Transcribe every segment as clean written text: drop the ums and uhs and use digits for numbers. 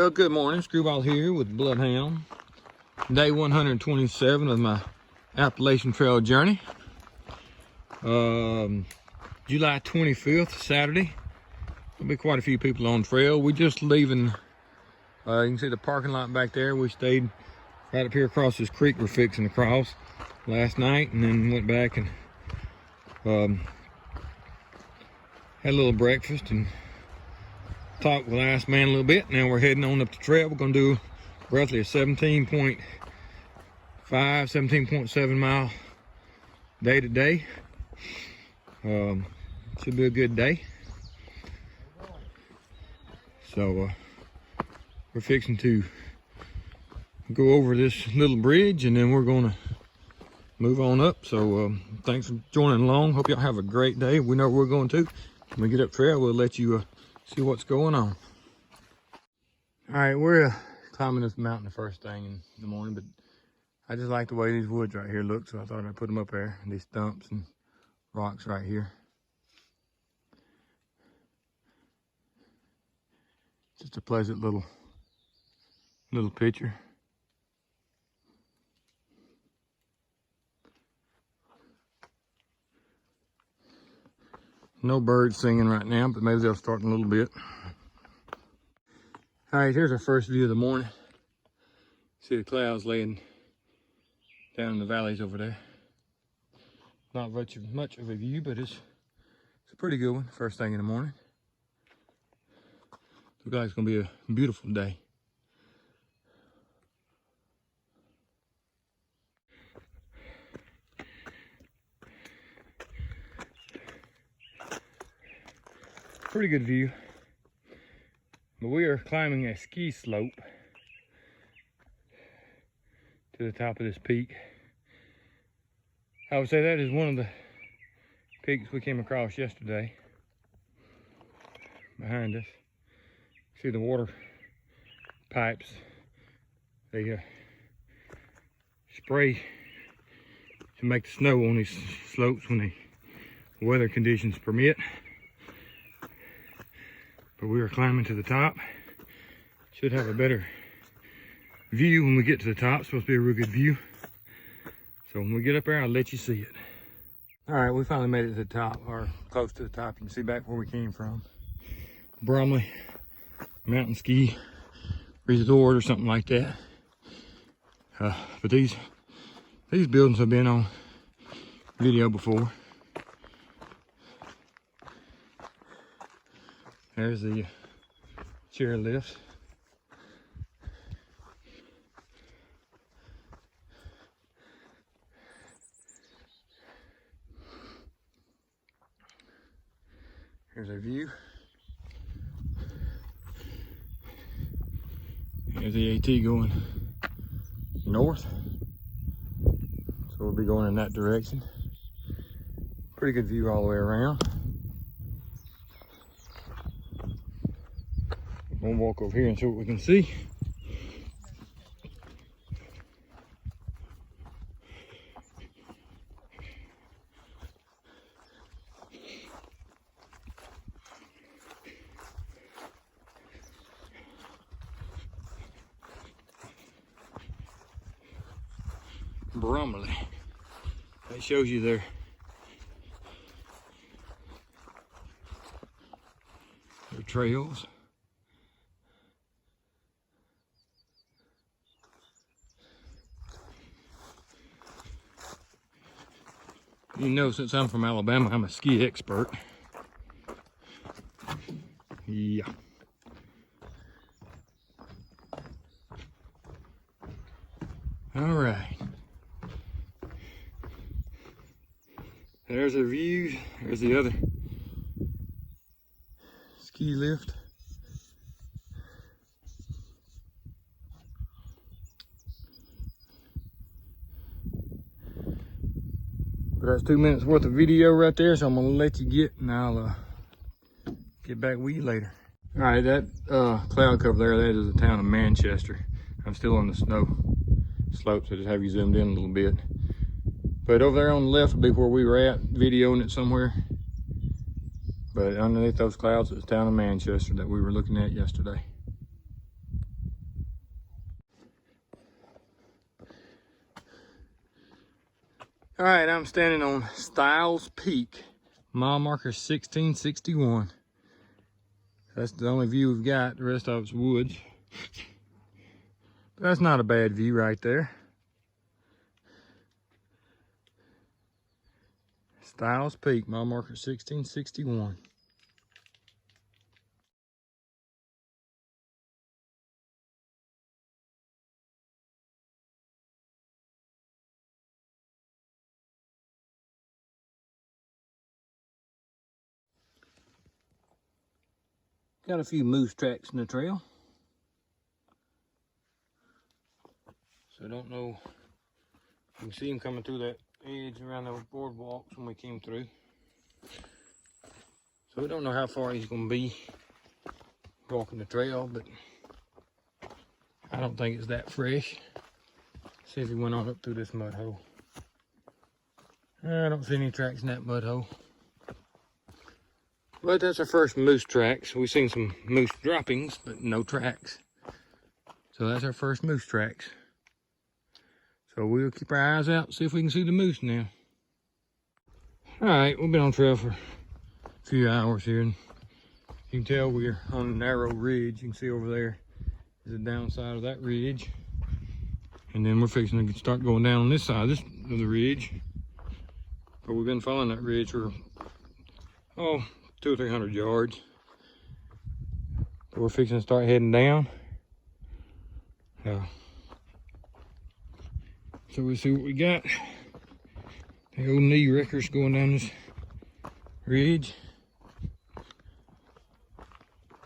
Well, good morning. Screwball here with Bloodhound. Day 127 of my Appalachian Trail journey. July 25th, Saturday. There'll be quite a few people on trail. We're just leaving. You can see the parking lot back there. We stayed right up here across this creek we're fixing to cross last night, and then went back and had a little breakfast and talked with Ice Man a little bit. Now we're heading on up the trail. We're going to do roughly a 17.7 mile day today. Should be a good day. So we're fixing to go over this little bridge and then we're going to move on up. So thanks for joining along. Hope y'all have a great day. We know where we're going to. When we get up trail, we'll let you see what's going on. All right, we're climbing this mountain the first thing in the morning, but I just like the way these woods right here look, so I thought I'd put them up there, these stumps and rocks right here. Just a pleasant little picture. No birds singing right now, but maybe they'll start in a little bit. All right, here's our first view of the morning. See the clouds laying down in the valleys over there. Not much of a view, but it's a pretty good one, first thing in the morning. Looks like it's gonna be a beautiful day. Pretty good view. But we are climbing a ski slope to the top of this peak. I would say that is one of the peaks we came across yesterday. Behind us, see the water pipes. They spray to make the snow on these slopes when the weather conditions permit. But we are climbing to the top. Should have a better view when we get to the top. It's supposed to be a real good view. So when we get up there, I'll let you see it. All right, we finally made it to the top, or close to the top. You can see back where we came from. Bromley Mountain Ski Resort or something like that. But these buildings have been on video before. There's the chair lifts. Here's a view. Here's the AT going north. So we'll be going in that direction. Pretty good view all the way around. We'll walk over here and see what we can see. Bromley. That shows you their trails. You know, since I'm from Alabama, I'm a ski expert. Yeah. All right. There's a view. There's the other ski lift. But that's 2 minutes worth of video right there, so I'm gonna let you get, and I'll get back with you later. All right, that cloud cover there, that is the town of Manchester. I'm still on the snow slopes, so just have you zoomed in a little bit. But over there on the left will be where we were at, videoing it somewhere. But underneath those clouds is the town of Manchester that we were looking at yesterday. All right, I'm standing on Styles Peak, mile marker 1661. That's the only view we've got. The rest of it's woods. But that's not a bad view right there. Styles Peak, mile marker 1661. Got a few moose tracks in the trail. So I don't know. You can see them coming through that edge around those boardwalks when we came through. So we don't know how far he's going to be walking the trail, but I don't think it's that fresh. See if he went on up through this mud hole. I don't see any tracks in that mud hole. But that's our first moose tracks. We've seen some moose droppings, but no tracks. So that's our first moose tracks. So we'll keep our eyes out, see if we can see the moose now. All right, we've been on trail for a few hours here, and you can tell we're on a narrow ridge. You can see over there is the downside of that ridge. And then we're fixing to start going down on this side of the ridge. But we've been following that ridge for, 200 or 300 yards. But we're fixing to start heading down. So we'll see what we got. The old knee wreckers going down this ridge.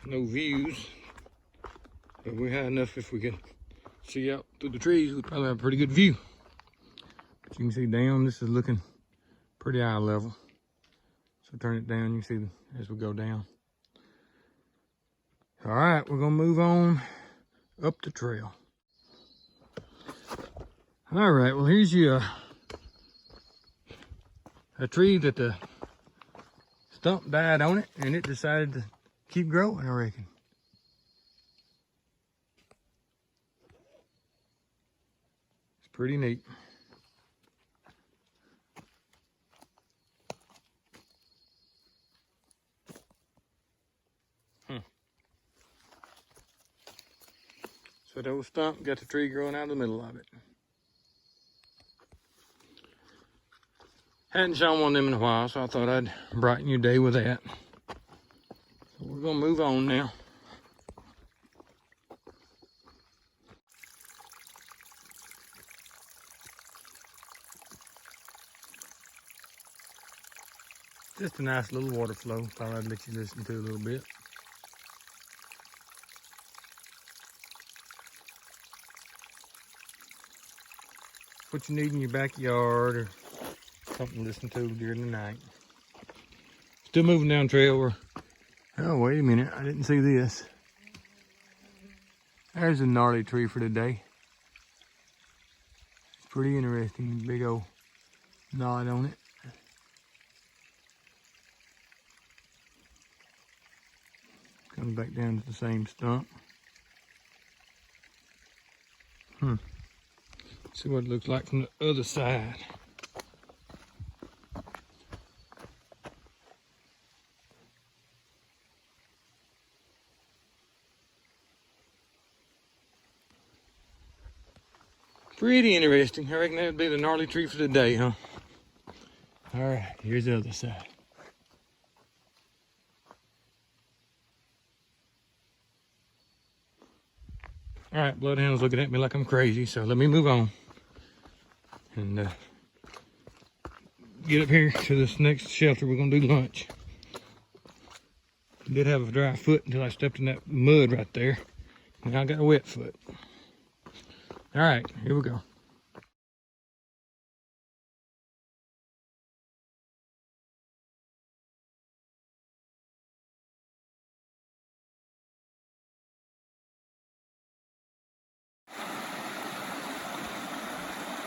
No views, but we had enough. If we could see out through the trees, we'd probably have a pretty good view. But you can see down, this is looking pretty eye level. So turn it down, you can see as we go down. All right, we're gonna move on up the trail. All right, well, here's you a tree that the stump died on it, and it decided to keep growing, I reckon. It's pretty neat. So the old stump got the tree growing out of the middle of it. Hadn't shown one of them in a while, so I thought I'd brighten your day with that. So we're gonna move on now. Just a nice little water flow. Thought I'd let you listen to a little bit. What you need in your backyard or something to listen to during the night. Still moving down trail. Oh, wait a minute. I didn't see this. There's a gnarly tree for today. It's pretty interesting. Big old knot on it. Comes back down to the same stump. See what it looks like from the other side. Pretty interesting. I reckon that would be the gnarly tree for the day, huh? All right, here's the other side. All right, bloodhound's looking at me like I'm crazy, so let me move on and get up here to this next shelter. We're gonna do lunch. Did have a dry foot until I stepped in that mud right there. Now I got a wet foot. All right, here we go.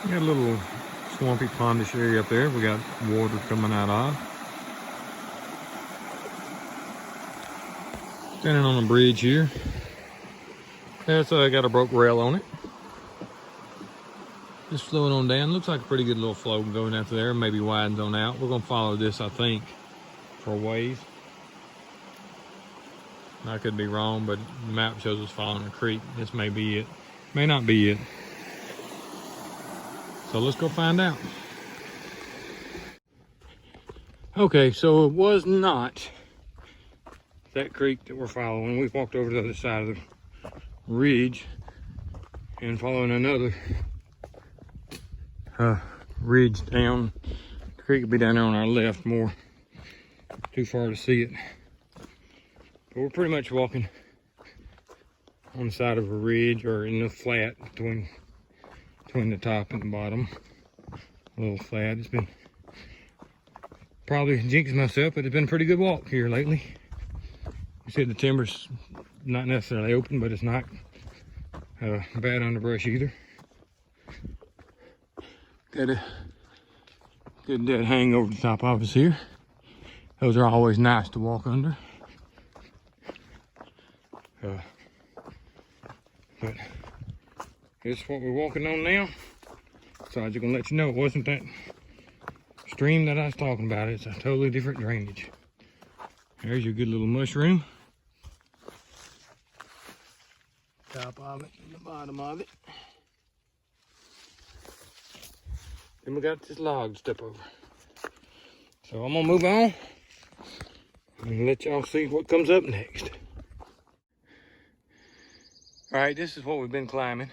Got a little swampy pondish area up there. We got water coming out of. Standing on a bridge here. That's got a broke rail on it. Just flowing on down. Looks like a pretty good little flow going out there. Maybe widens on out. We're gonna follow this, I think, for a ways. I could be wrong, but the map shows us following a creek. This may be it. May not be it. So let's go find out. Okay, so it was not that creek that we're following. We walked over to the other side of the ridge and following another ridge down. The creek will be down there on our left, more too far to see it. But we're pretty much walking on the side of a ridge, or in the flat between the top and the bottom. A little flat. It's been probably jinxing myself, but it's been a pretty good walk here lately. You see the timber's not necessarily open, but it's not bad underbrush either. Got a good dead hang over the top of us here. Those are always nice to walk under. But this is what we're walking on now. So I'm just gonna let you know it wasn't that stream that I was talking about. It's a totally different drainage. There's your good little mushroom. Top of it and the bottom of it. Then we got this log to step over. So I'm gonna move on and let y'all see what comes up next. All right, this is what we've been climbing.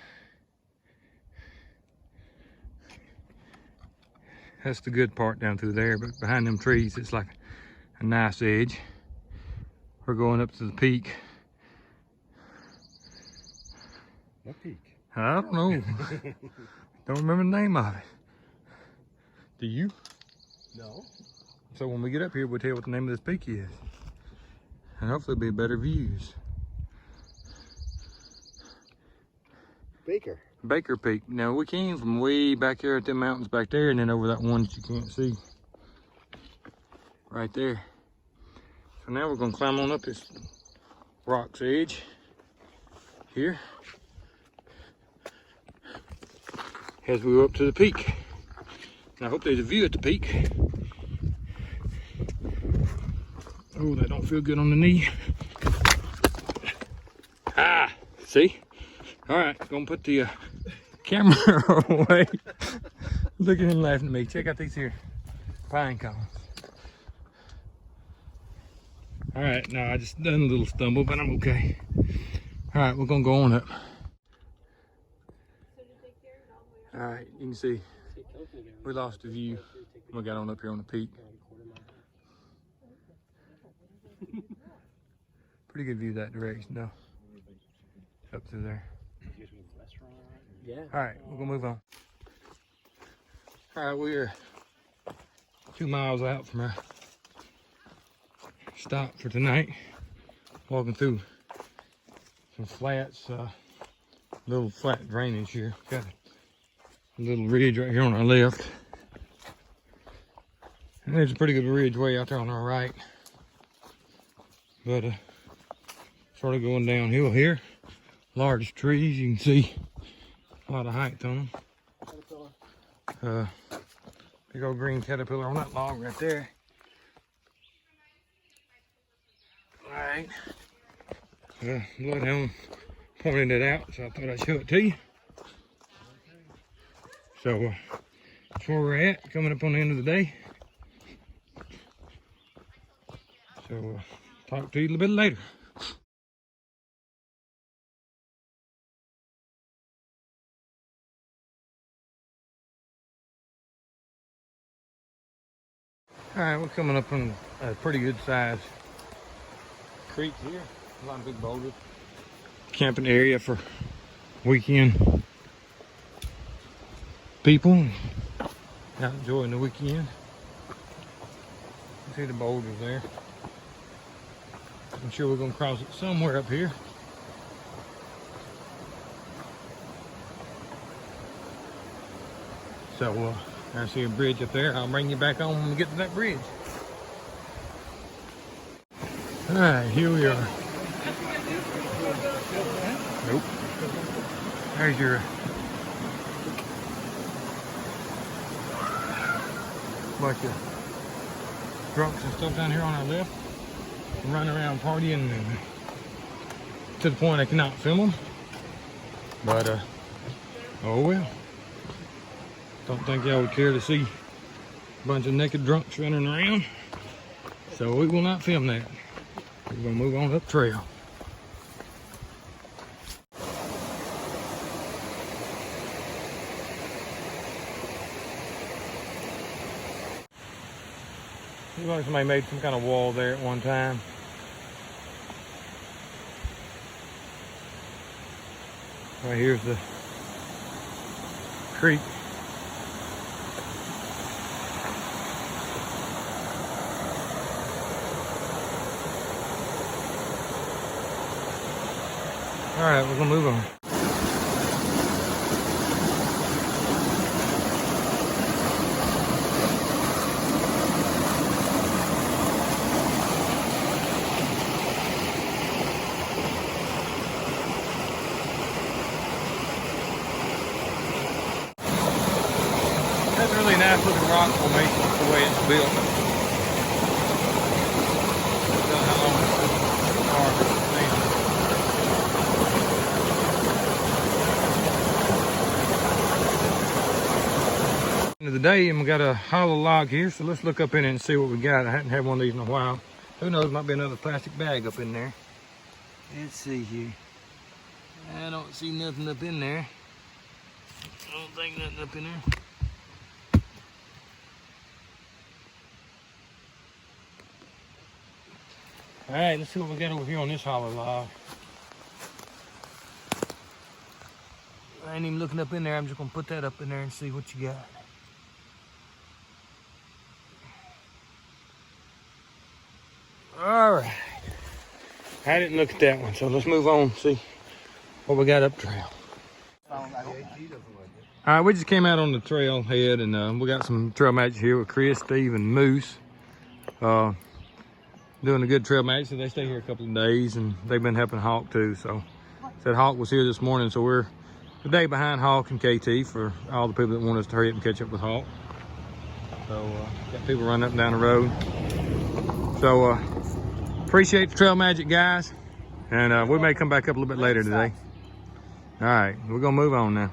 That's the good part down through there, but behind them trees, it's like a nice edge. We're going up to the peak. What peak? I don't know. Don't remember the name of it. Do you? No. So when we get up here, we'll tell you what the name of this peak is. And hopefully it'll be better views. Baker Peak. Now we came from way back there at the mountains back there, and then over that one that you can't see. Right there. So now we're gonna climb on up this rock's edge here as we go up to the peak. And I hope there's a view at the peak. Oh, that don't feel good on the knee. Ah, see? All right, gonna put the camera away. Look at him laughing at me. Check out these here pine cones. All right, now I just done a little stumble, but I'm okay. All right, we're gonna go on up. All right, you can see we lost the view. We got on up here on the peak. Pretty good view that direction though. Up through there. Yeah. All right, we're gonna move on. All right, we're 2 miles out from our stop for tonight. Walking through some flats, little flat drainage here. Got a little ridge right here on our left. And there's a pretty good ridge way out there on our right. But sort of going downhill here. Large trees, you can see a lot of height on them. Big old green caterpillar on that log right there. All right. Bloodhound pointed it out, so I thought I'd show it to you. So that's where we're at, coming up on the end of the day. So talk to you a little bit later. All right, we're coming up on a pretty good sized creek here. A lot of big boulders. Camping area for weekend people out enjoying the weekend. You see the boulders there. I'm sure we're gonna cross it somewhere up here. So I see a bridge up there. I'll bring you back on when we get to that bridge. All right, here we are. Nope. There's your bunch of drunks and stuff down here on our left, running around partying and to the point I cannot film them. But oh well. Don't think y'all would care to see a bunch of naked drunks running around, so we will not film that. We're gonna move on up trail. Looks like somebody made some kind of wall there at one time. Right here's the creek. All right, we're gonna move on. That's a really nice looking rock formation, that's the way it's built. I don't know how long it's carved. End of the day, and we got a hollow log here, so let's look up in it and see what we got. I hadn't had one of these in a while. Who knows, might be another plastic bag up in there. Let's see here. I don't see nothing up in there. I don't think nothing up in there. All right, let's see what we got over here on this hollow log. I ain't even looking up in there. I'm just gonna put that up in there and see what you got. All right. I didn't look at that one, so let's move on and see what we got up trail. All right, we just came out on the trail head, and we got some trail matches here with Chris, Steve, and Moose. Doing a good trail match, so they stay here a couple of days, and they've been helping Hawk too. So said Hawk was here this morning, so we're a day behind Hawk and KT for all the people that want us to hurry up and catch up with Hawk. So got people running up and down the road. So appreciate the trail magic, guys, and we may come back up a little bit later today. All right, we're gonna move on now.